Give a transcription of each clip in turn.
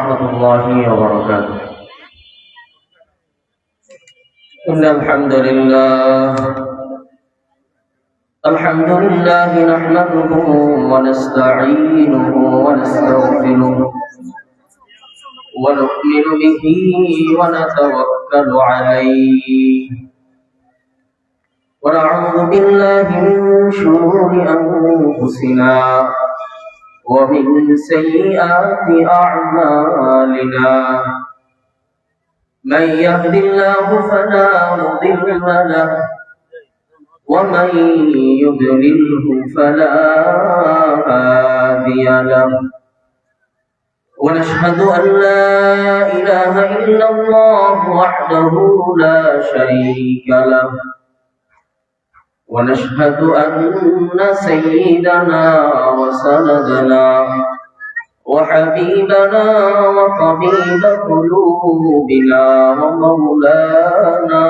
ورحمة الله وبركاته. إن الحمد لله نحمده ونستعينه ونستغفره ونؤمن به ونتوكل عليه ونعوذ بالله من شرور أنفسنا ومن سيئات أعمالنا. من يهد الله فلا مضل له ومن يضلله فلا هادي له. ونشهد أن لا إله إلا الله وحده لا شريك له. ونشهد أن سيدنا وسندنا وحبيبنا وطبيب قلوبنا ومولانا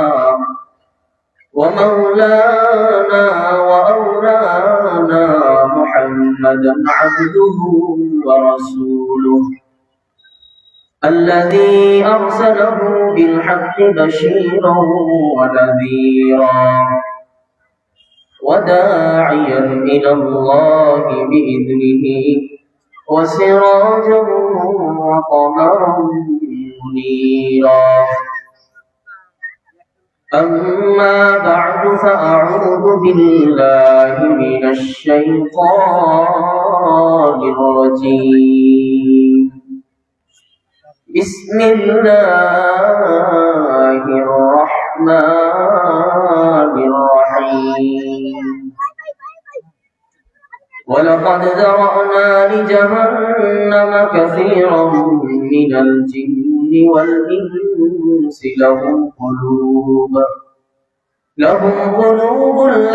وأولانا محمدا عبده ورسوله الذي أرسله بالحق بشيرا ونذيرا وداعيا إلى الله بإذنه وسراجا وقمرا منيرا. أما بعد فأعوذ بالله من الشيطان الرجيم. بسم الله الرحمن الرحيم. ولقد ذرأنا لجهنم كثيرا من الجن والإنس لهم قلوب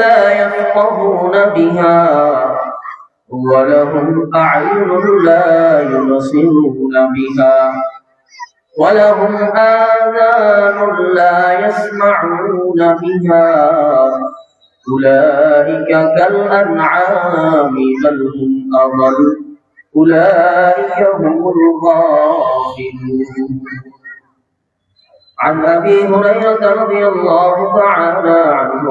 لا يفقهون بها ولهم أعين لا يبصرون بها ولهم آذان لا يسمعون بها أولئك كالأنعام بل هم أضل أولئك هم الغافلون. عن أبي هريرة رضي الله تعالى عنه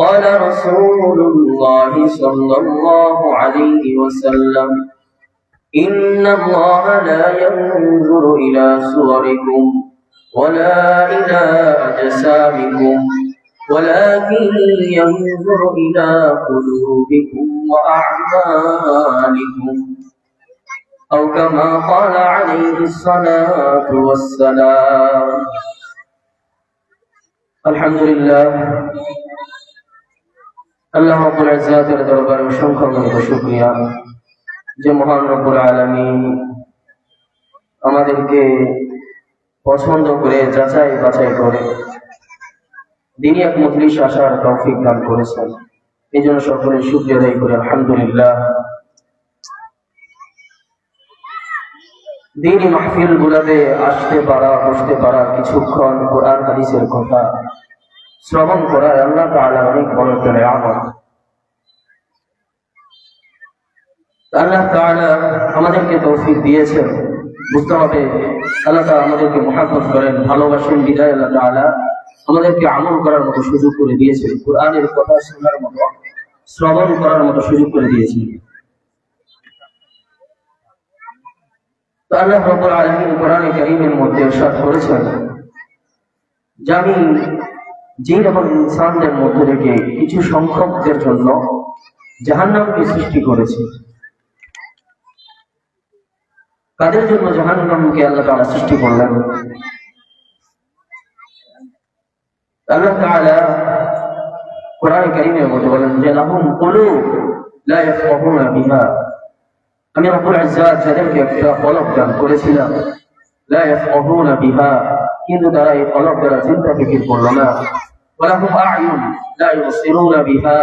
قال رسول الله صلى الله عليه وسلم إن الله لا ينظر إلى صوركم ولا إلى أجسامكم ولكن ينظر إلى قلوبكم وأعمالكم أو كما قال عليه الصلاة والسلام. الحمد لله আল্লাহ রাব্বুল ইজ্জাতের দরবারে অসংখ্য শুকরিয়া যে মহান রব্বুল আলামিন আমাদেরকে পছন্দ করে যাচাই বাছাই করে দিনী এক মজলিস আসার তৌফিক দান করেছেন। এই জন্য সকলে শুকরিয়া আদায় করি আলহামদুলিল্লাহ। দিনী মাহফিল গুলাতে আসতে পারা, বসতে পারা, কিছুক্ষণ কোরআন হাদিসের কথা শ্রবণ করা আল্লাহ তাআলার অনেক বড় একটা নিয়ামত। আল্লাহ তাআলা আমাদেরকে তৌফিক দিয়েছেন, বুঝতে হবে আল্লাহ তাআলা আমাদেরকে মুহাব্বত করেন, ভালোবাসেন, বিদায় আল্লাহ তাআলা আমাদেরকে আমল করার মতো সুযোগ করে দিয়েছেন, কোরআনের কথা শোনার মতো, শ্রবণ করার মতো সুযোগ করে দিয়েছেন। আল্লাহ রাব্বুল আলামিন কোরআনে কারীমের মধ্যে ইরশাদ করেছেন যে আমি জিন এবং ইনসানদের মধ্যে থেকে কিছু সংখ্যকদের জন্য জাহান্নামকে সৃষ্টি করেছি। কাদের জন্য জাহান্নামকে আল্লাহ তাআলা সৃষ্টি করলেন? আল্লাহ তাআলা কোরআনে কারীমের মধ্যে বলেন যে লাহুম কুলুব লা ইয়াফকাহুনা বিহা, আমি রব্বুল ইজ্জাত যাদেরকে একটা কলব দান করেছিলাম, লা ইয়াফকাহুনা বিহা, কিন্তু তারা এই কলব দ্বারা চিন্তা ফিকির করলো না। ওয়ালাহুম আ'য়ুন লা ইউবসিরুনা বিহা,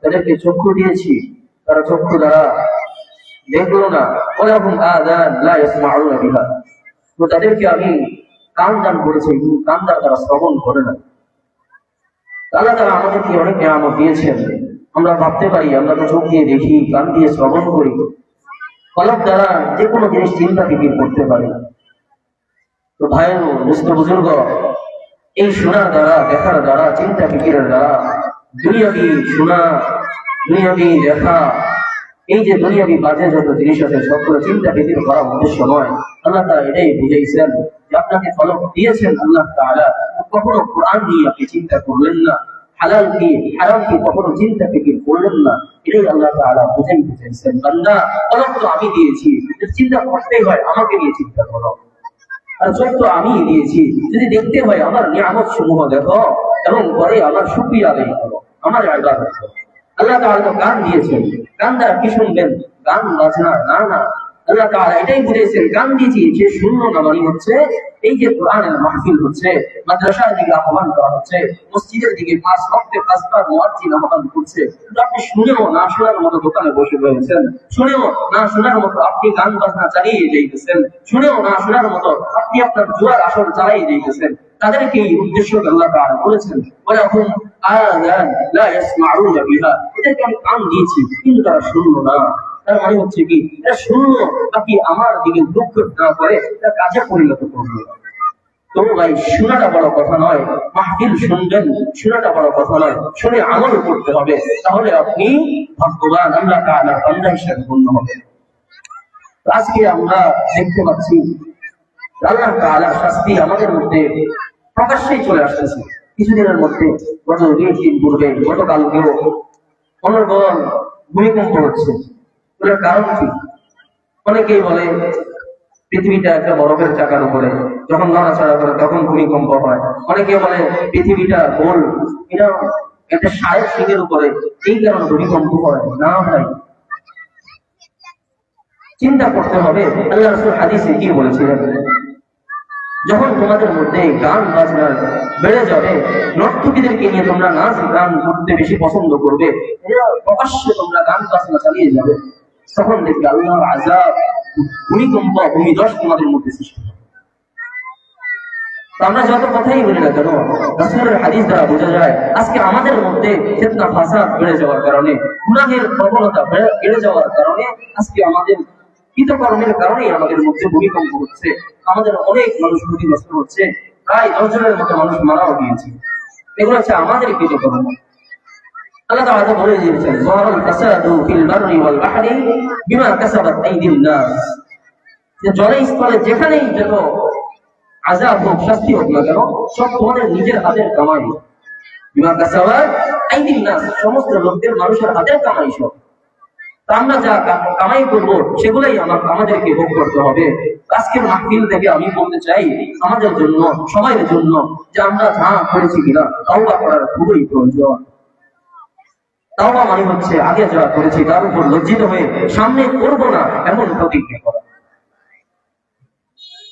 তাদেরকে চক্ষু দিয়েছি, তারা চক্ষু দ্বারা দেখলো না। ওয়ালাহুম আযান লা ইয়াসমাউনা বিহা, তো তাদেরকে আমি কান দান করেছি, কিন্তু কান দ্বারা তারা শ্রবণ করে না। আল্লাহ তাআলা আমাদেরকে অনেক নিয়ামত দিয়েছেন। আমরা ভাবতে পারি আমরা তো চোখ দিয়ে দেখি, কান দিয়ে শ্রবণ করি, কলব দ্বারা যে কোনো জিনিস চিন্তা ফিকির করতে পারে। তো ভাইয়ের দুস্থ বুজুর্গ, এই শোনার দ্বারা, দেখার দ্বারা, চিন্তা ফিকিরের দ্বারা দুনিয়াবি শোনা, দুনিয়াবি দেখা, এই যে দুনিয়াবি বাজে যত জিনিস আছে সবগুলো চিন্তা ফিকির করা উদ্দেশ্য নয়। আল্লাহ তাআলা এটাই বুঝাইছেন যে আপনাকে ফলক দিয়েছেন আল্লাহ তাআলা, কখনো কোরআন নিয়ে আপনি চিন্তা করলেন না, হালাল কি হারাম কি কখনো চিন্তা ফিকির করলেন না। এটাই আল্লাহ তাআলা বুঝাইতে চাইছেন, বান্দা ফলক তো আমি দিয়েছি, চিন্তা করতেই হয় আমাকে নিয়ে চিন্তা করো। আর চোখ তো আমি দিয়েছি, যদি দেখতে হয় আমার নিয়ামত সমূহ দেখো এবং পরে আমার শুকরিয়া আদায় করো, আমার ইবাদত করো। আল্লাহ তাআলা তো কান দিয়েছেন, কান দ্বারা কি শুনবেন? গান বাজনা না, না। আল্লাহ তাআলা এটাই বুঝেছেন, কান দিয়েছি যে শুনলো না মানে হচ্ছে এই যে কোরআনের মাহফিল হচ্ছে, মাদ্রাসার দিকে আহ্বান করা হচ্ছে, মসজিদের দিকে 5 ওয়াক্তে 5 বার মুয়াজ্জিন আহ্বান করছে, কিন্তু আপনি শুনেও না শোনার মতো দোকানে বসে রয়েছেন, শুনেও না শোনার মতো আপনি গান বাজনা চালিয়ে যাইতেছেন, শুনেও না শোনার মতো আপনি আপনার জুয়ার আসর চালিয়ে যাইতেছেন। তাদেরকে এই উদ্দেশ্য আল্লাহ তাআলা বলেছেন, ওয়ালাহুম আযান লা ইয়াসমাউনা বিহা, এদেরকে আমি কান দিয়েছি কিন্তু তারা শুনলো না। তার মানে হচ্ছে কি, এটা শুনলো বাকি আমার দিকে দুঃখ না করে এটা কাজে পরিণত করবে। তো ভাই শোনাটা বড় কথা নয়, মাহফিল শুনবেন শোনাটা বড় কথা নয়, শুনে আমল করতে হবে, তাহলে আপনি ভাগ্যবান, আল্লাহ তাআলার বান্দা হিসেবে গণ্য হবেন। আজকে আমরা দেখতে পাচ্ছি আল্লাহ তাআলার শাস্তি আমাদের মধ্যে প্রকাশ্যেই চলে আসতেছে। কিছুদিনের মধ্যে, গত 2 দিন পূর্বে, গতকালকেও অনর্গল ভূমিকম্প হচ্ছে। এর কারণ কি? অনেকেই বলে পৃথিবীটা একটা বরফের চাকার উপরে, যখন নড়াচড়া করে তখন ভূমিকম্প হয়। অনেকে বলে পৃথিবীটা গোল, এটা একটা সারের শিখের উপরে, এই কারণে ভূমিকম্প হয়। না ভাই, চিন্তা করতে হবে আল্লাহ রাসূল হাদিসে কি বলেছিলেন। যখন তোমাদের মধ্যে গান বাজনা বেড়ে যাবে, নর্তকীদেরকে নিয়ে তোমরা নাচ গান করতে বেশি পছন্দ করবে, প্রকাশ্যে তোমরা গান বাজনা চালিয়ে যাবে, তখন দেখবে আল্লাহর আযাব, ভূমিকম্প, ভূমিধস তোমাদের মধ্যে সৃষ্টি হবে। আমরা যত কথাই বলি না কেন, রাসূলের হাদিস দ্বারা বোঝা যায় আজকে আমাদের মধ্যে ফিতনা ফাসাদ বেড়ে যাওয়ার কারণে, গুনাহের প্রবণতা বেড়ে যাওয়ার কারণে, আজকে আমাদের কৃতকর্মের কারণেই আমাদের মধ্যে ভূমিকম্প হচ্ছে, আমাদের অনেক মানুষ ক্ষতিগ্রস্ত হচ্ছে, প্রায় 10 জনের মতো মানুষ মারাও গিয়েছে। এগুলো হচ্ছে আমাদের কৃতকর্ম। আল্লাহ তাআলা বলে দিয়েছেন, যাহারাল ফাসাদু ফিল বাররি ওয়াল বাহরি বিমা কাসাবাত আইদিন নাস, যে জলে স্থলে যেখানেই যত আযাব হোক, শাস্তি হোক না কেন, সব তোমাদের নিজের হাতের কামাই। বিমা কাসাবাত আইদিন নাস, সমস্ত লোকদের, মানুষের হাতের কামাই সব। আমরা যা কামাই করবো সেগুলাই আমাদেরকে ভোগ করতে হবে। আজকের মাহফিল থেকে আমি বলতে চাই আমাদের জন্য, সময়ের জন্য, যে আমরা যা করেছি কিনা তাওবা করার খুবই প্রয়োজন। তাওবা মানে হচ্ছে আগে যা করেছি তার উপর লজ্জিত হয়ে সামনে করব না এমন প্রতিজ্ঞা করা।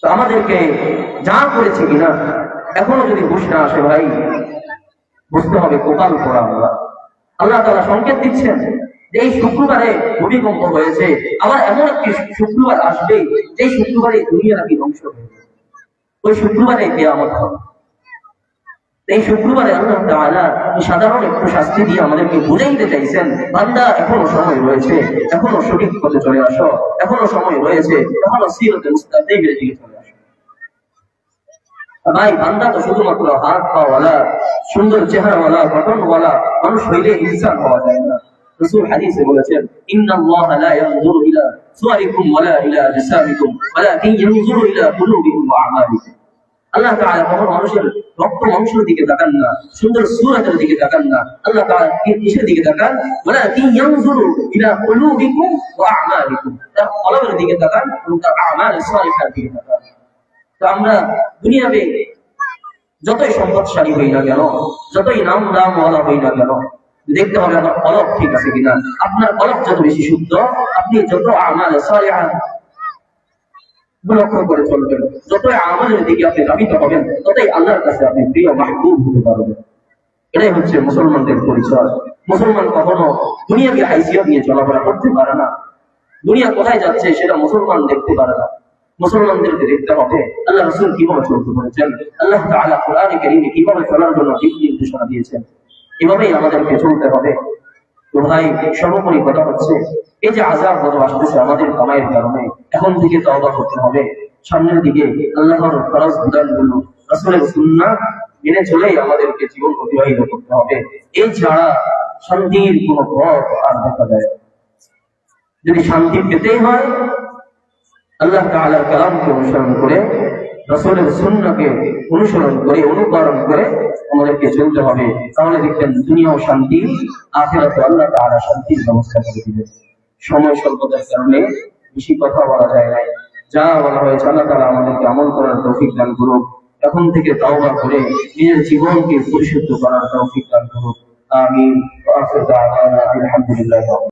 তো আমাদেরকে যা করেছি কিনা এখনো যদি হুঁশ না আসে ভাই, বুঝতে হবে কপাল পোড়া আমরা। আল্লাহ তাআলা সংকেত দিচ্ছেন যে এই শুক্রবারে ভূমিকম্প হয়েছে, আবার এমন একটি শুক্রবার আসবে যে শুক্রবারে দুনিয়া নাকি ধ্বংস হয়ে যাবে, ওই শুক্রবারে কিয়ামত হবে। এই শুক্রবারে আল্লাহ তাআলা সাধারণ একটু শাস্তি দিয়ে আমাদেরকে বুঝাইতে চাইছেন, বান্দা এখনো সময় রয়েছে, এখনো সঠিক পথে চলে আসো, এখনো সময় রয়েছে, এখনো সিরাতে মুস্তাকিমের দিকে চলে আসো। ভাই বান্দা তো শুধুমাত্র হাত পাওয়ালা, সুন্দর চেহারাওয়ালা, গঠনওয়ালা মানুষ হইলে ইনসান হওয়া যায় না। রাসূল হাদিসে বলেছেন, ইন্নাল্লাহা লা ইয়ানজুরু ইলা সুওয়ারিকুম ওয়ালা ইলা আজসামিকুম ওয়ালাকিন ইয়ানজুরু ইলা কুলুবিকুম ওয়া আমালিকুম। আল্লাহ তাআলা কখনো মানুষের রক্ত মাংসের দিকে তাকান না, সুন্দর সূরাতের দিকে তাকান না। আল্লাহ তাআলা কিসের দিকে তাকান? ওয়ালাকিন ইয়ানজুরু ইলা কুলুবিকুম ওয়া আমালিকুম, তার কলবের দিকে তাকান এবং তার আমাল সালিহার দিকে তাকান। তো আমরা দুনিয়াতে যতই সম্পদশালী হই না কেন, যতই নামওয়ালা হই না কেন, দেখতে হবে আমার কলব ঠিক আছে কিনা। আপনার কলব যত বেশি শুদ্ধ, আপনি যত আমাল সালিহা লক্ষ্য করে চলবেন, যতই আমালের দিকে আপনি ধাবিত হবেন, ততই আল্লাহর কাছে আপনি প্রিয় মাহবুব হতে পারবেন। এটাই হচ্ছে মুসলমানদের পরিচয়। মুসলমান কখনো দুনিয়াকে হাইসিয়ত নিয়ে চলাফেরা করতে পারে না। দুনিয়া কোথায় যাচ্ছে সেটা মুসলমান দেখতে পারে না। মুসলমানদেরকে দেখতে হবে আল্লাহ রাসূল কিভাবে চলতে বলেছেন, আল্লাহ তাআলা কোরআনে কারীমে কিভাবে চলার জন্য দিক নির্দেশনা দিয়েছেন, এভাবেই আমাদেরকে চলতে হবে। তো ভাই সর্বোপরি কথা হচ্ছে এই যে আযাব গত আসতেছে আমাদের কামাইয়ের কারণে, এখন থেকে তওবা করতে হবে। সামনের দিকে আল্লাহর ফরজ বিধানগুলো, রাসূলের সুন্নাহ মেনে চলেই আমাদেরকে জীবন অতিবাহিত করতে হবে। এই ছাড়া শান্তির কোনো পথ আর দেখা যায় না। যদি শান্তি পেতেই হয় আল্লাহ তাআলার কালামকে অনুসরণ করে, রাসূলের সুন্নাহকে অনুসরণ করে, অনুকরণ করে আমাদেরকে চলতে হবে। তাহলে দেখবেন দুনিয়াও শান্তি, আখিরাতে আল্লাহ তাআলা শান্তির ব্যবস্থা করে দিবেন। সময় স্বল্পতার কারণে বেশি কথা বলা যায় না। যা বলা হয়েছে আল্লাহ তাআলা আমাদেরকে আমল করার তৌফিক দান করুন। এখন থেকে তাওবা করে নিজের জীবনকে পরিশুদ্ধ করার তৌফিক দান করুন। আমিন। ওয়া আখিরু দাওয়ানা আলহামদুলিল্লাহি।